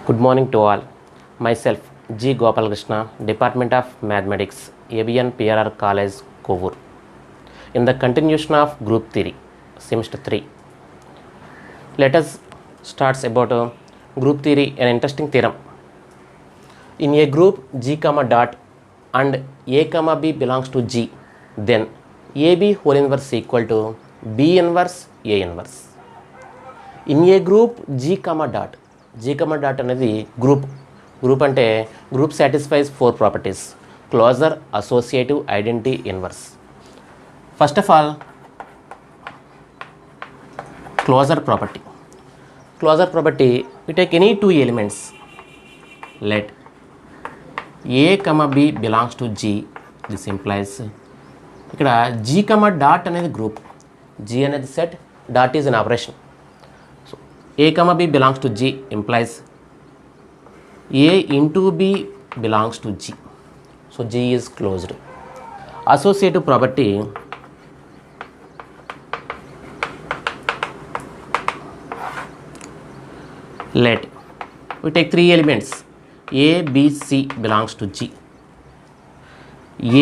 Good morning to all. Myself G. Gopalakrishna, Department of Mathematics, ABN PRR College, Kovur. In the continuation of Group Theory, Semester 3, let us start about Group Theory, an interesting theorem. In a group G comma dot and A comma B belongs to G, then AB whole inverse equal to B inverse A inverse. In a group G comma dot అనేది group అంటే group satisfies 4 properties: closure, associative, identity, inverse. First of all closure property we take any two elements, let A comma B belongs to G. This implies ఇక్కడ G comma dot అనేది group, G అనేది set, dot is an operation. A comma B belongs to G implies A into B belongs to G. So G is closed. Associative property, let we take three elements, A, B, C belongs to G.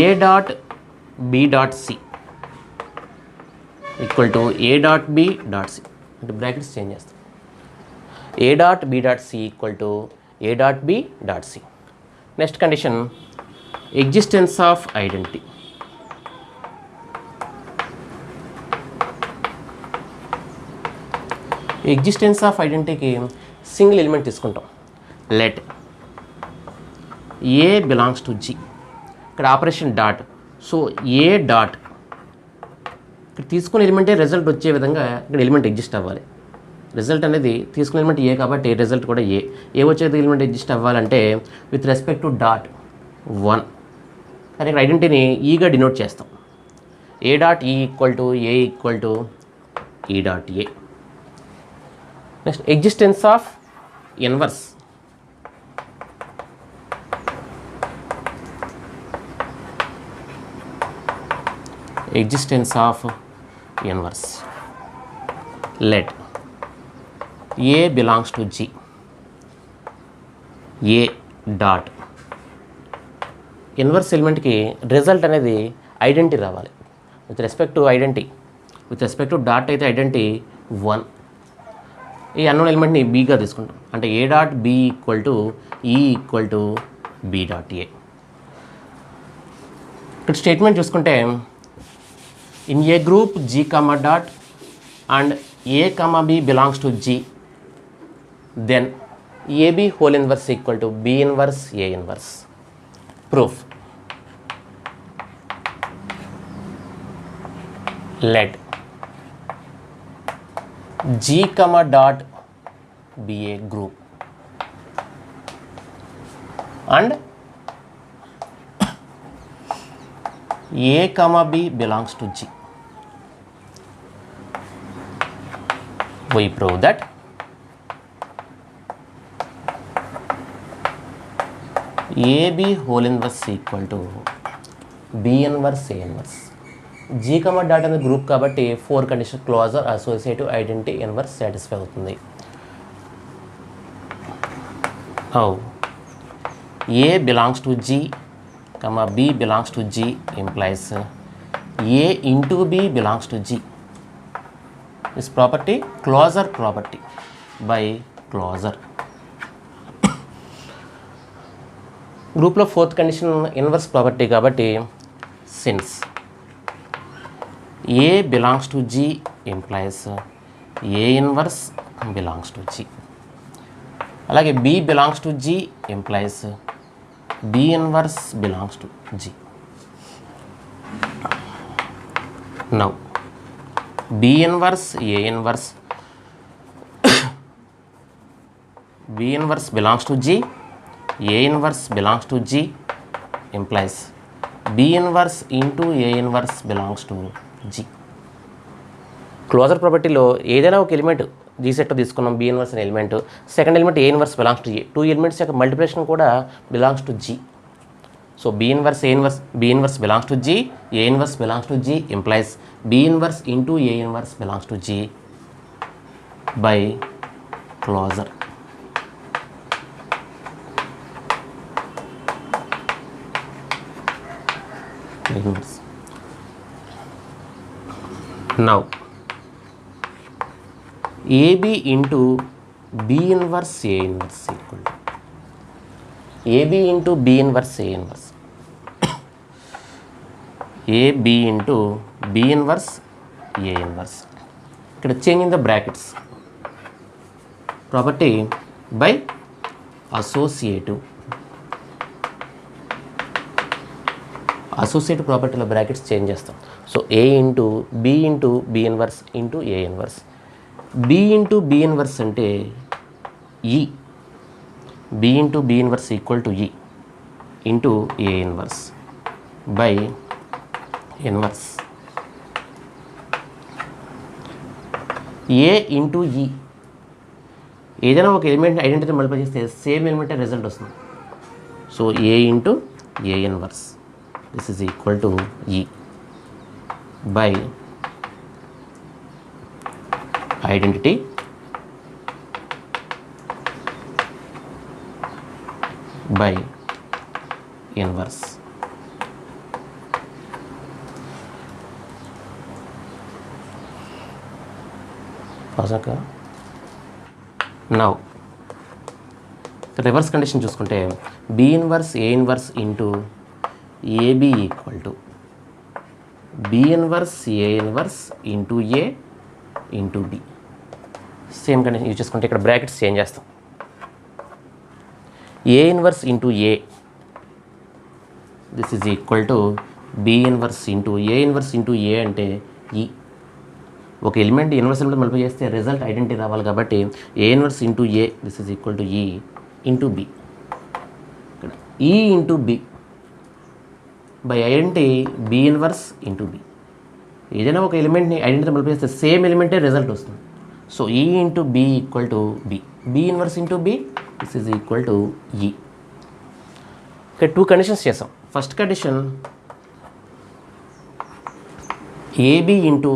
A dot B dot C equal to A dot B dot C. The brackets changes. A dot B dot C equal to A dot B dot C. Next condition, existence of identity. Existence of identity की single element తీసుకుంటాం. Let A belongs to G. ఇక్కడ operation dot. So A dot ఇక్కడ తీసుకున్న ఎలిమెంటే result వచ్చే విధంగా ఇక్కడ element exist అవ్వాలి. Result అనేది తీసుకునే ఎలిమెంట్ ఏ కాబట్టి రిజల్ట్ కూడా ఏ వచ్చే ఎలిమెంట్ ఎగ్జిస్ట్ అవ్వాలంటే విత్ రెస్పెక్ట్ టు డాట్ 1. కానీ ఇక్కడ ఐడెంటిటీని ఈగా డినోట్ చేస్తాం. A dot E equal to A equal to E dot A. Next existence of inverse. Existence of inverse. Let A belongs to G. A dot inverse ఎలిమెంట్కి result అనేది identity రావాలి. With respect to identity, with respect to dot అయితే identity 1. ఈ unknown ఎలిమెంట్ని బీగా తీసుకుంటాం. అంటే A dot B equal to E equal to B dot ఏ. ఇక్కడ స్టేట్మెంట్ చూసుకుంటే in a group G comma dot and A comma B belongs to G, then AB whole inverse equal to B inverse A inverse. Proof. Let G comma dot be a group and A comma B belongs to G. We prove that AB whole inverse equal to B inverse A inverse. G comma dot అనేది group కాబట్టి 4 condition closure, associative, identity, inverse satisfy అవుతుంది. How A belongs to G comma B belongs to G implies A into B belongs to G. This property closure property by closure. గ్రూప్లో fourth condition inverse property కాబట్టి since A belongs to G implies A inverse belongs to G. అలాగే B belongs to G implies B inverse belongs to G. Now B inverse A inverse B inverse belongs to G, A inverse belongs to G implies B inverse into A inverse belongs to G. Closure ప్రాపర్టీలో ఏదైనా ఒక element G సెట్లో తీసుకున్నాం, B inverse అనే element, second element A inverse belongs to A, 2 elements యొక్క multiplication కూడా belongs to G. So B inverse A inverse, B inverse belongs to G, A inverse belongs to G implies B inverse into A inverse belongs to G by closure. inverse. Now AB into B inverse A inverse equal to AB into B inverse A inverse. AB into B inverse A inverse. ఇక్కడ change in the brackets property by associative ప్రాపర్టీలో brackets change చేస్తాం. So A into B into B inverse into A inverse. B into B inverse అంటే E B into B inverse equal to E into A inverse by inverse A into E. ఏదైనా ఒక ఎలిమెంట్ని identity multiply చేస్తే same element result వస్తుంది. So A into A inverse this is equal to E by identity by inverse. Now reverse condition చూసుకుంటే B inverse A inverse into AB equal to B inverse A inverse into A into B. Same condition use చేసుకుంటే ఇక్కడ brackets change చేస్తాం. A inverse into A this is equal to B inverse into A inverse into A అంటే E. ఒక element inverse element multiply చేస్తే result identity రావాలి కాబట్టి A inverse into A this is equal to E into B. ఇక్కడ E into B by identity B inverse into B. ఏదైనా ఒక ఎలిమెంట్ని identity multiply చేస్తే సేమ్ ఎలిమెంటే రిజల్ట్ వస్తుంది. So E into B equal to B. B inverse into B this is equal to E. ఇక్కడ two conditions చేసాం. First condition A B into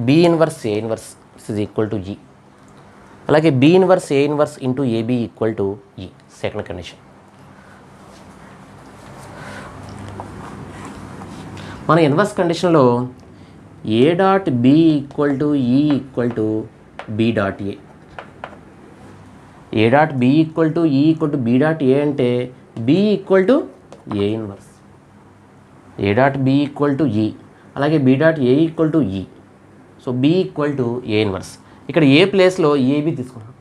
B inverse A inverse this is equal to E. అలాగే B inverse A inverse into AB equal to E second condition. మన inverse కండిషన్లో A dot B equal to E equal to B dot A. A dot B equal to E equal to B dot A అంటే B equal to A inverse. A dot B equal to E అలాగే B dot A equal to E. So B equal to A inverse. ఇక్కడ A ప్లేస్లో AB తీసుకున్నాం,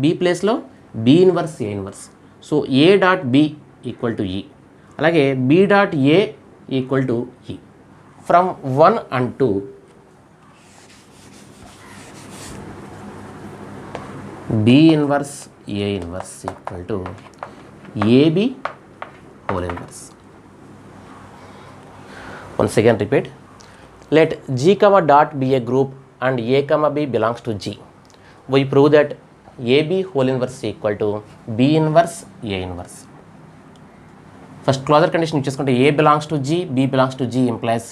B ప్లేస్లో B inverse A inverse. So A dot B equal to E అలాగే B dot A equal to E. From 1 and 2 B inverse A inverse equal to A B whole inverse. Once again repeat. Let G comma dot be a group and A comma B belongs to G. We prove that AB whole inverse equal to B inverse A inverse. First closure condition cheskunte A belongs to G, B belongs to G implies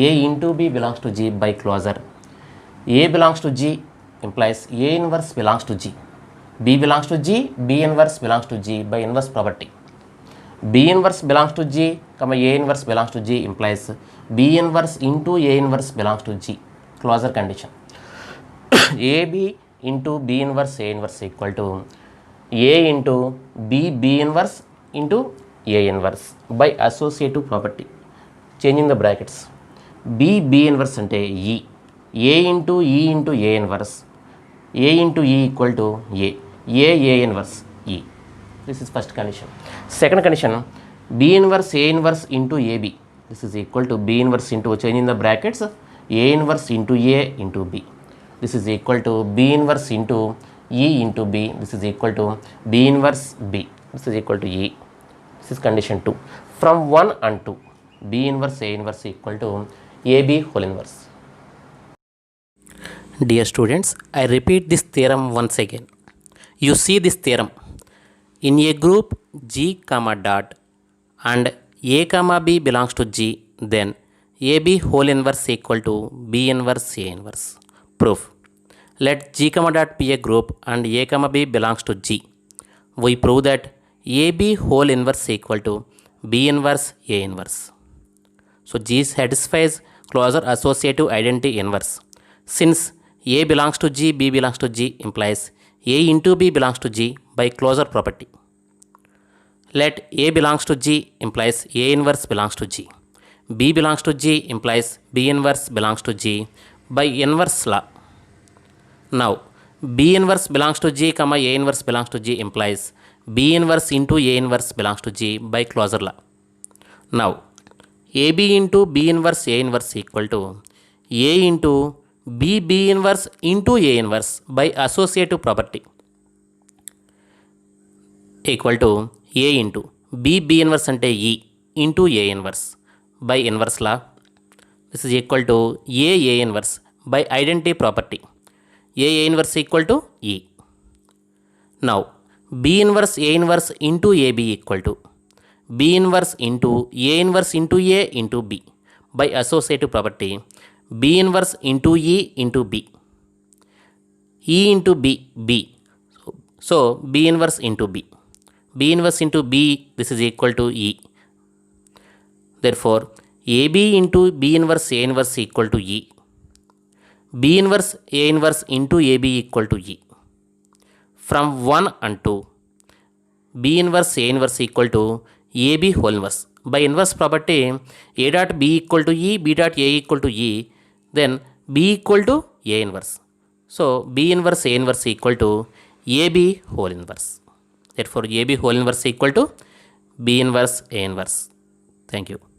A into B belongs to G by closure. A belongs to G implies A inverse belongs to G. B belongs to G, B inverse belongs to G by inverse property. B inverse belongs to G, comma A inverse belongs to G implies B inverse into A inverse belongs to G. Closure condition. AB into B inverse A inverse equal to A into B inverse into A inverse by associative property. Changing the brackets. B inverse ante E. A into E into A inverse. A into E equal to A. A inverse E. This is first condition. Second condition, B inverse A inverse into AB. This is equal to B inverse into, changing the brackets, A inverse into A into B. This is equal to B inverse into E into B. This is equal to B inverse B. This is equal to E. This is condition 2. From 1 and 2, B inverse A inverse equal to AB whole inverse. Dear students, I repeat this theorem once again. You see this theorem. In a group G comma dot and A comma B belongs to G, then AB whole inverse equal to B inverse A inverse. Proof. Let G comma dot be a group and A comma B belongs to G. We prove that AB whole inverse equal to B inverse A inverse. So G satisfies closer associative identity inverse. Since A belongs to G, B belongs to G implies A into B belongs to G by closure property. Let A belongs to G implies A inverse belongs to G. B belongs to G implies B inverse belongs to G by inverse law. Now, B inverse belongs to G, comma A inverse belongs to G implies B inverse into A inverse belongs to G by closure law. Now, AB into B inverse A inverse equal to A into B inverse into A inverse by associative property equal to A into B inverse ante E into A inverse by inverse law. This is equal to A inverse by identity property. A inverse equal to E. Now, B inverse A inverse into AB equal to B inverse into A inverse into A into B by associative property. B inverse into E into B. E into B, B. So, B inverse into B. B inverse into B, this is equal to E. Therefore, AB into B inverse A inverse equal to E. B inverse A inverse into AB equal to E. From 1 and 2, B inverse A inverse equal to AB whole inverse. By inverse property, A dot B equal to E, B dot A equal to E, then B equal to A inverse. So, B inverse A inverse equal to AB whole inverse. Therefore, AB whole inverse equal to B inverse A inverse. Thank you.